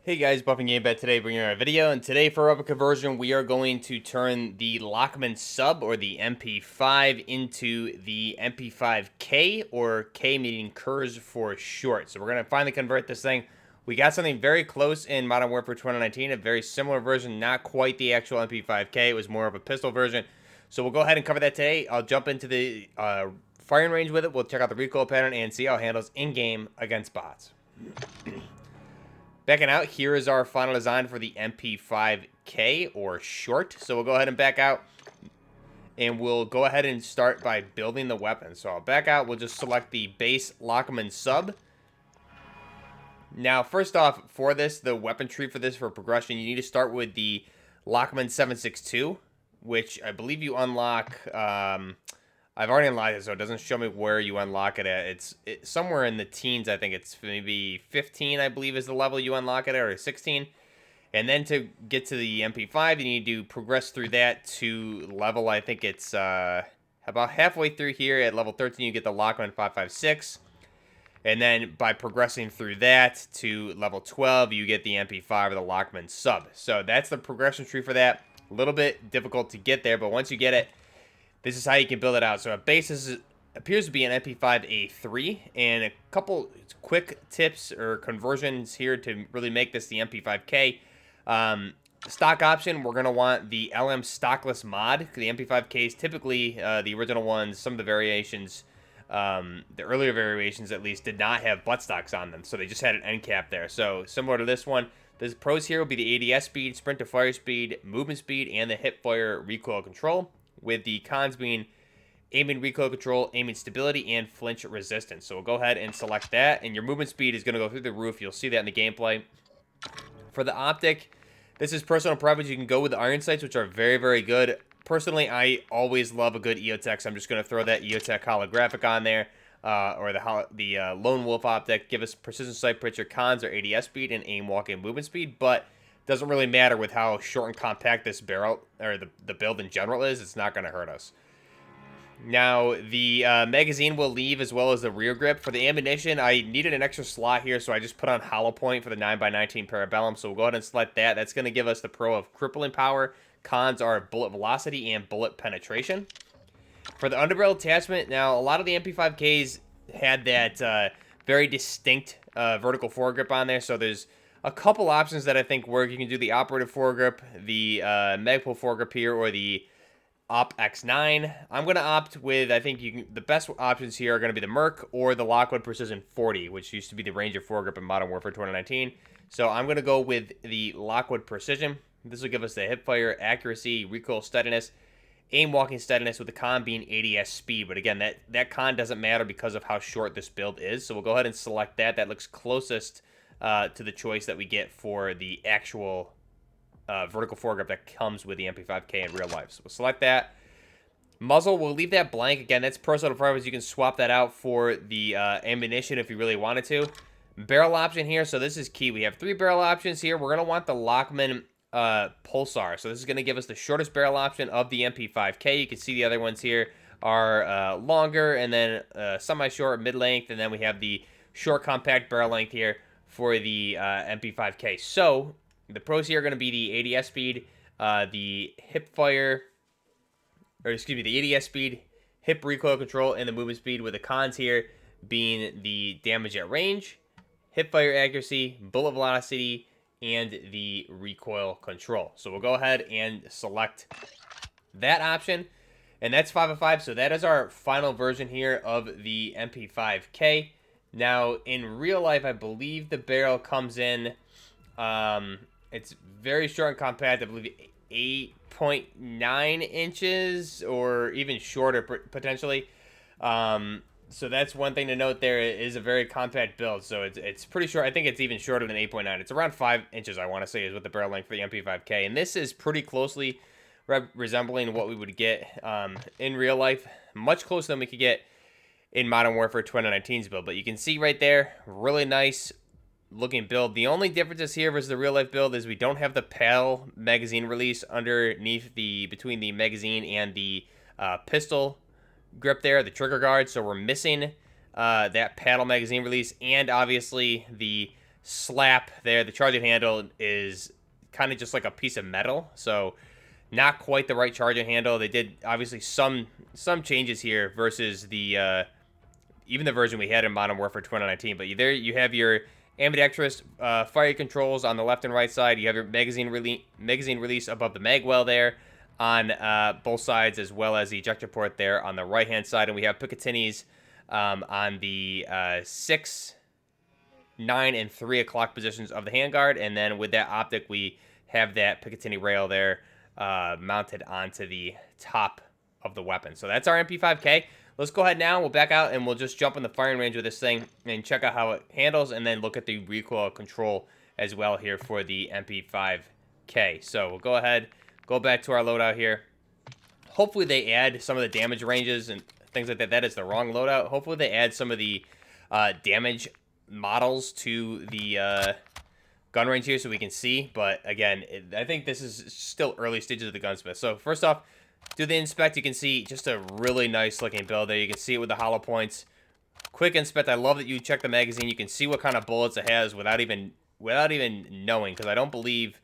Hey guys, Buffing Gamepad today bringing you a video, and today for our conversion we are going to turn the Lachman Sub, or the MP5, into the MP5K, or K meaning Kurz for short. So we're going to finally convert this thing. We got something very close in Modern Warfare 2019, a very similar version, not quite the actual MP5K, it was more of a pistol version. So we'll go ahead and cover that today. I'll jump into the firing range with it, we'll check out the recoil pattern, and see how it handles in-game against bots. Backing out, here is our final design for the MP5K, or short. So we'll go ahead and back out, and we'll go ahead and start by building the weapon. So I'll back out, we'll just select the base Lachman Sub. Now, first off, for this, the weapon tree for this, for progression, you need to start with the Lachman 762, which I believe you unlock... I've already unlocked it, so it doesn't show me where you unlock it at. It's somewhere in the teens, I think. It's maybe 15, I believe, is the level you unlock it at, or 16. And then to get to the MP5, you need to progress through that to level, I think it's about halfway through here. At level 13, you get the Lachman 556. And then by progressing through that to level 12, you get the MP5, or the Lachman Sub. So that's the progression tree for that. A little bit difficult to get there, but once you get it, this is how you can build it out. So a base appears to be an MP5A3, and a couple quick tips or conversions here to really make this the MP5K. Stock option, we're going to want the LM stockless mod. The MP5Ks, typically the original ones, some of the variations, the earlier variations at least, did not have buttstocks on them. So they just had an end cap there. So similar to this one, the pros here will be the ADS speed, sprint to fire speed, movement speed, and the hip fire recoil control, with the cons being aiming recoil control, aiming stability, and flinch resistance. So we'll go ahead and select that, and your movement speed is going to go through the roof. You'll see that in the gameplay. For the optic, this is personal preference. You can go with the iron sights, which are very, very good. Personally, I always love a good EOTech, so I'm just going to throw that EOTech holographic on there, or the Lone Wolf optic. Give us precision sight picture, cons, or ADS speed, and aim, walk, and movement speed, but doesn't really matter with how short and compact this barrel, or the build in general is. It's not going to hurt us. Now, the magazine will leave, as well as the rear grip. For the ammunition, I needed an extra slot here, so I just put on hollow point for the 9x19 Parabellum. So we'll go ahead and select that. That's going to give us the pro of crippling power. Cons are bullet velocity and bullet penetration. For the underbarrel attachment, now a lot of the MP5Ks had that very distinct vertical foregrip on there. So there's a couple options that I think work. You can do the operative foregrip, the Magpul foregrip here, or the Op X9. I'm going to opt with, I think the best options here are going to be the Merc or the Lockwood Precision 40, which used to be the Ranger foregrip in Modern Warfare 2019. So I'm going to go with the Lockwood Precision. This will give us the hip fire accuracy, recoil steadiness, aim walking steadiness, with the con being ADS speed. But again, that con doesn't matter because of how short this build is. So we'll go ahead and select that. That looks closest to the choice that we get for the actual vertical foregrip that comes with the MP5K in real life. So we'll select that. Muzzle, we'll leave that blank. Again, that's personal preference. You can swap that out for the ammunition if you really wanted to. Barrel option here. So this is key. We have 3 barrel options here. We're going to want the Lachman Pulsar. So this is going to give us the shortest barrel option of the MP5K. You can see the other ones here are longer, and then semi-short, mid-length, and then we have the short compact barrel length here for the MP5K. So the pros here are going to be the ADS speed, the hip fire, or excuse me, the ADS speed, hip recoil control, and the movement speed, with the cons here being the damage at range, hip fire accuracy, bullet velocity, and the recoil control. So we'll go ahead and select that option, and that's 5 of 5. So that is our final version here of the MP5K. Now, in real life, I believe the barrel comes in, it's very short and compact, I believe 8.9 inches, or even shorter potentially. So that's one thing to note there. It is a very compact build, so it's pretty short. I think it's even shorter than 8.9. It's around 5 inches, I want to say, is what the barrel length for the MP5K. And this is pretty closely resembling what we would get in real life, much closer than we could get in Modern Warfare 2019's build. But you can see right there, really nice looking build. The only differences here versus the real life build is we don't have the PAL magazine release underneath between the magazine and the pistol grip there, the trigger guard. So we're missing that paddle magazine release, and obviously the slap there. The charging handle is kind of just like a piece of metal, so not quite the right charging handle. They did obviously some changes here versus the even the version we had in Modern Warfare 2019. But there you have your ambidextrous fire controls on the left and right side. You have your magazine release above the mag well there on both sides, as well as the ejector port there on the right hand side. And we have Picatinis on the 6, 9, and 3 o'clock positions of the handguard. And then with that optic, we have that Picatinny rail there mounted onto the top of the weapon. So that's our MP5K. Let's go ahead now. We'll back out and we'll just jump in the firing range with this thing and check out how it handles, and then look at the recoil control as well here for the MP5K. So we'll go ahead, go back to our loadout here. Hopefully they add some of the damage ranges and things like that. That is the wrong loadout. Hopefully they add some of the damage models to the gun range here so we can see. But again, I think this is still early stages of the gunsmith. So first off, do the inspect. You can see just a really nice looking build there. You can see it with the hollow points. Quick inspect. I love that you check the magazine. You can see what kind of bullets it has without even knowing, because I don't believe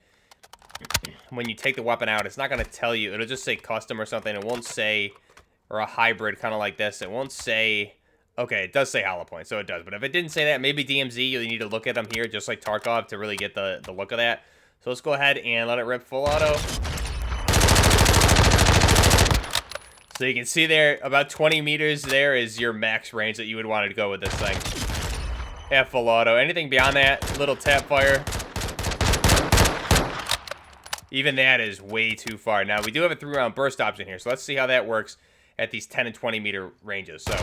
when you take the weapon out, it's not going to tell you. It'll just say custom or something. It won't say, or a hybrid kind of like this. It won't say, okay, it does say hollow point, so it does. But if it didn't say that, maybe DMZ, you need to look at them here just like Tarkov to really get the look of that. So let's go ahead and let it rip full auto. So you can see there, about 20 meters there is your max range that you would want to go with this thing. Yeah, full auto. Anything beyond that, little tap fire. Even that is way too far. Now, we do have a 3-round burst option here, so let's see how that works at these 10 and 20 meter ranges. So,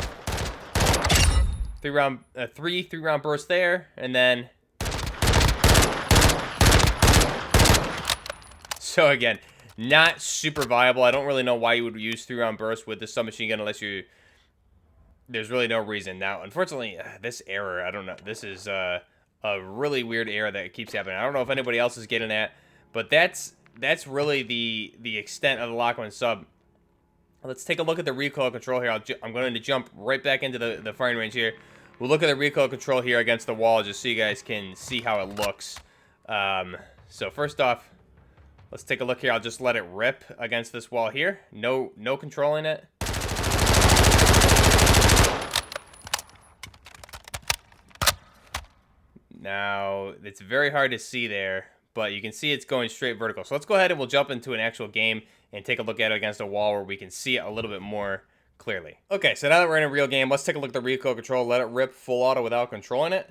3-round burst there, and then... So again, not super viable. I don't really know why you would use 3-round burst with the submachine gun unless you... There's really no reason. Now, unfortunately, this error, I don't know. This is a really weird error that keeps happening. I don't know if anybody else is getting that, but that's really the extent of the Lachman Sub. Let's take a look at the recoil control here. I'm going to jump right back into the firing range here. We'll look at the recoil control here against the wall just so you guys can see how it looks. So first off, let's take a look here. I'll just let it rip against this wall here. No controlling it. Now, it's very hard to see there, but you can see it's going straight vertical. So let's go ahead and we'll jump into an actual game and take a look at it against a wall where we can see it a little bit more clearly. Okay, so now that we're in a real game, let's take a look at the recoil control. Let it rip full auto without controlling it.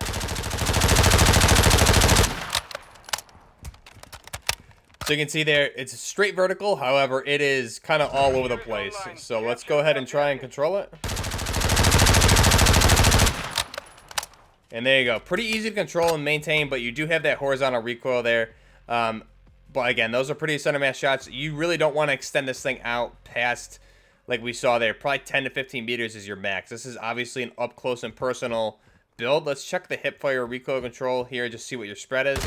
So you can see there, it's straight vertical. However, it is kind of all over the place. So let's go ahead and try and control it. And there you go. Pretty easy to control and maintain, but you do have that horizontal recoil there. But again, those are pretty center mass shots. You really don't want to extend this thing out past, like we saw there, probably 10 to 15 meters is your max. This is obviously an up close and personal build. Let's check the hip fire recoil control here, just see what your spread is.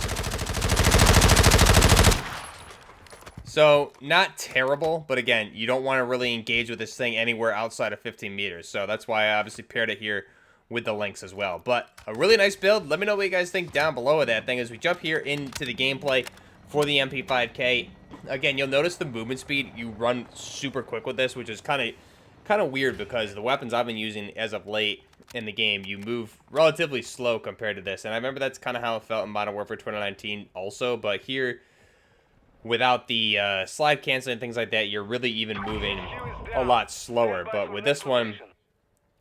So, not terrible, but again, you don't want to really engage with this thing anywhere outside of 15 meters. So that's why I obviously paired it here with the links as well. But a really nice build. Let me know what you guys think down below of that thing as we jump here into the gameplay for the MP5K. Again, you'll notice the movement speed. You run super quick with this, which is kind of weird because the weapons I've been using as of late in the game, you move relatively slow compared to this. And I remember that's kind of how it felt in Modern Warfare 2019 also, but here, without the slide canceling and things like that, you're really even moving a lot slower. But with this one,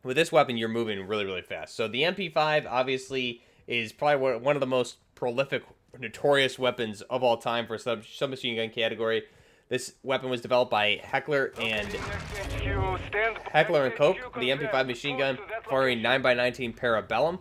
with this weapon, you're moving really, really fast. So the MP5 obviously is probably one of the most prolific, notorious weapons of all time for submachine gun category. This weapon was developed by Heckler and Koch, the MP5 machine gun, firing 9x19 Parabellum.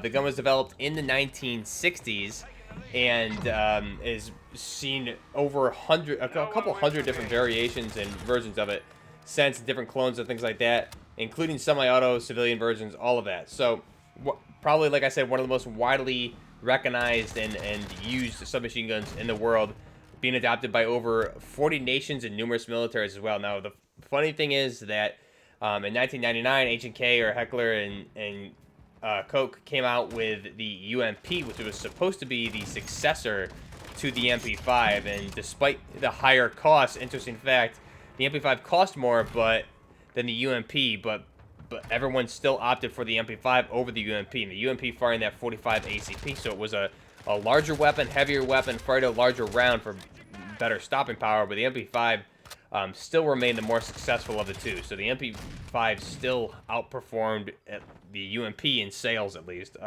The gun was developed in the 1960s and is seen over a couple hundred different variations and versions of it since, different clones and things like that, including semi-auto, civilian versions, all of that. So probably, like I said, one of the most widely recognized and used submachine guns in the world, being adopted by over 40 nations and numerous militaries as well. Now, the funny thing is that in 1999, H&K or Heckler and Coke came out with the UMP, which was supposed to be the successor to the MP5, and despite the higher cost, interesting fact, the MP5 cost more than the UMP, but everyone still opted for the MP5 over the UMP, and the UMP firing that 45 ACP, so it was a larger weapon, heavier weapon, fired a larger round for better stopping power, but the MP5 still remained the more successful of the two. So the MP5 still outperformed the UMP in sales, at least,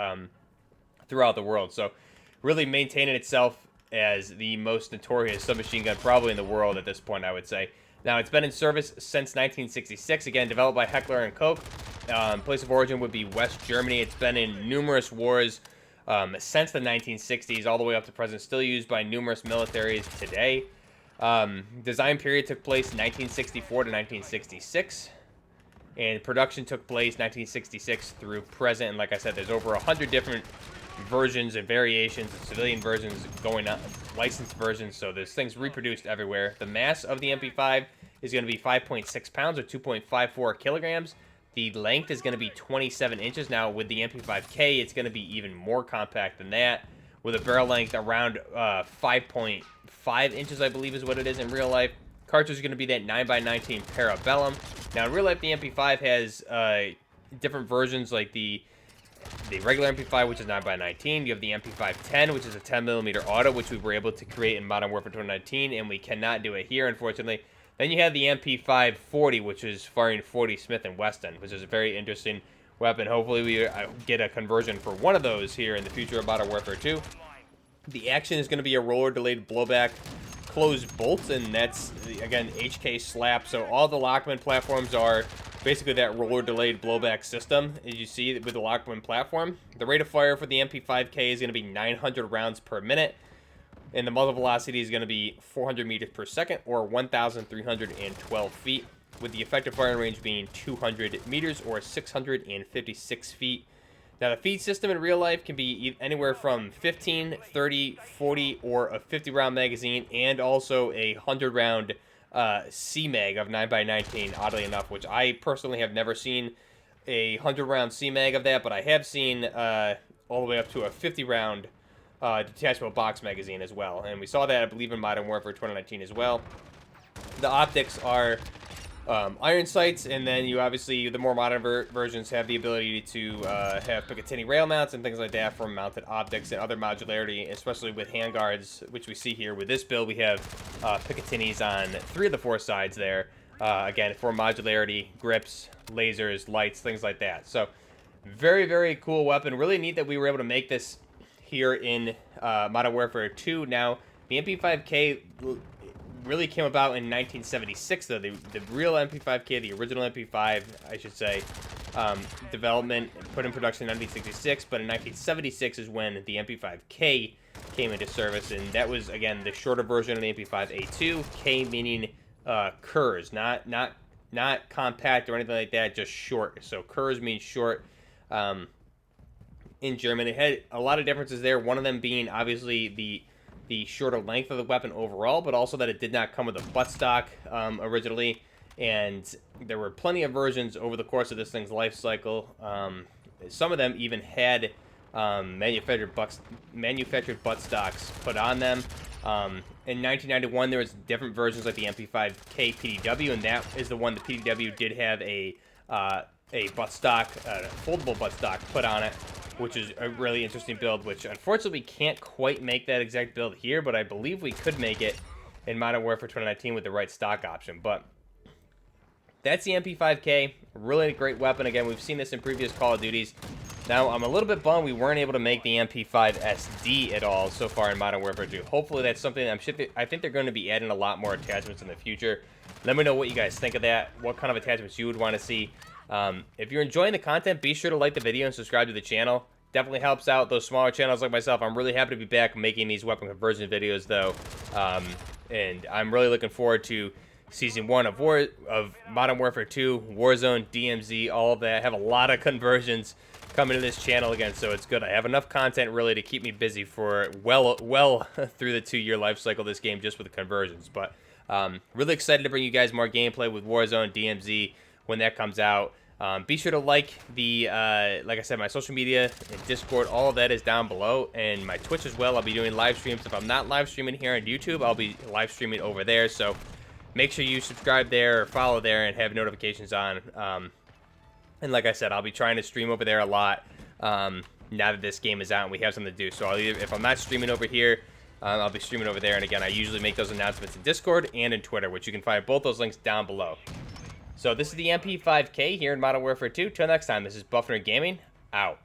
throughout the world. So really maintaining itself as the most notorious submachine gun probably in the world at this point, I would say. Now, it's been in service since 1966. Again, developed by Heckler and Koch. Place of origin would be West Germany. It's been in numerous wars since the 1960s, all the way up to present. Still used by numerous militaries today. Design period took place 1964 to 1966. And production took place 1966 through present. And like I said, there's over 100 different versions and variations and civilian versions going on, licensed versions, so there's things reproduced everywhere. The mass of the MP5 is going to be 5.6 pounds or 2.54 kilograms. The length is going to be 27 inches. Now with the MP5K, it's going to be even more compact than that, with a barrel length around 5.5 inches, I believe is what it is in real life. Cartridge is going to be that 9x19 Parabellum. Now in real life, the MP5 has different versions, like the regular MP5, which is 9x19. You have the MP510, which is a 10mm auto, which we were able to create in Modern Warfare 2019, and we cannot do it here, unfortunately. Then you have the MP540, which is firing 40 Smith & Wesson, which is a very interesting weapon. Hopefully we get a conversion for one of those here in the future of Modern Warfare 2. The action is going to be a roller-delayed blowback closed bolt, and that's, again, HK slap. So all the Lachman platforms are basically that roller-delayed blowback system, as you see with the Lachman platform. The rate of fire for the MP5K is going to be 900 rounds per minute, and the muzzle velocity is going to be 400 meters per second, or 1,312 feet, with the effective firing range being 200 meters, or 656 feet. Now, the feed system in real life can be anywhere from 15, 30, 40, or a 50-round magazine, and also a 100-round C-Mag of 9x19, oddly enough, which I personally have never seen a 100-round C-Mag of that, but I have seen all the way up to a 50-round detachable box magazine as well. And we saw that, I believe, in Modern Warfare 2019 as well. The optics are iron sights, and then you obviously, the more modern versions have the ability to have Picatinny rail mounts and things like that for mounted optics and other modularity, especially with handguards, which we see here. With this build, we have Picatinnys on 3 of the 4 sides there, again, for modularity, grips, lasers, lights, things like that. So very, very cool weapon. Really neat that we were able to make this here in Modern Warfare 2. Now, the MP5K really came about in 1976, though. The real MP5K, the original MP5, I should say, development put in production in 1966, but in 1976 is when the MP5K came into service, and that was, again, the shorter version of the MP5A2, K meaning Kurz, not compact or anything like that, just short. So Kurz means short in German. It had a lot of differences there, one of them being, obviously, the shorter length of the weapon overall, but also that it did not come with a buttstock originally, and there were plenty of versions over the course of this thing's life cycle. Some of them even had manufactured buttstocks put on them. In 1991, there was different versions like the MP5K PDW, and that is the one the PDW did have a buttstock, foldable buttstock put on it, which is a really interesting build, which unfortunately we can't quite make that exact build here, but I believe we could make it in Modern Warfare 2019 with the right stock option. But that's the MP5K, really great weapon. Again, we've seen this in previous Call of Duties. Now, I'm a little bit bummed we weren't able to make the MP5 SD at all so far in Modern Warfare 2. Hopefully that's something, I think they're going to be adding a lot more attachments in the future. Let me know what you guys think of that, what kind of attachments you would want to see. If you're enjoying the content, be sure to like the video and subscribe to the channel. Definitely helps out those smaller channels like myself. I'm really happy to be back making these weapon conversion videos, though. And I'm really looking forward to Season 1 of Modern Warfare 2, Warzone, DMZ, all of that. I have a lot of conversions coming to this channel again, so it's good. I have enough content really to keep me busy for well through the 2-year life cycle of this game just with the conversions. But really excited to bring you guys more gameplay with Warzone, DMZ when that comes out. Be sure to like like I said, my social media and Discord, all of that is down below, and my Twitch as well. I'll be doing live streams. If I'm not live streaming here on YouTube, I'll be live streaming over there. So make sure you subscribe there or follow there and have notifications on. And like I said, I'll be trying to stream over there a lot now that this game is out and we have something to do. So if I'm not streaming over here, I'll be streaming over there. And again, I usually make those announcements in Discord and in Twitter, which you can find both those links down below. So this is the MP5K here in Modern Warfare 2. Till next time, this is Buffner Gaming, out.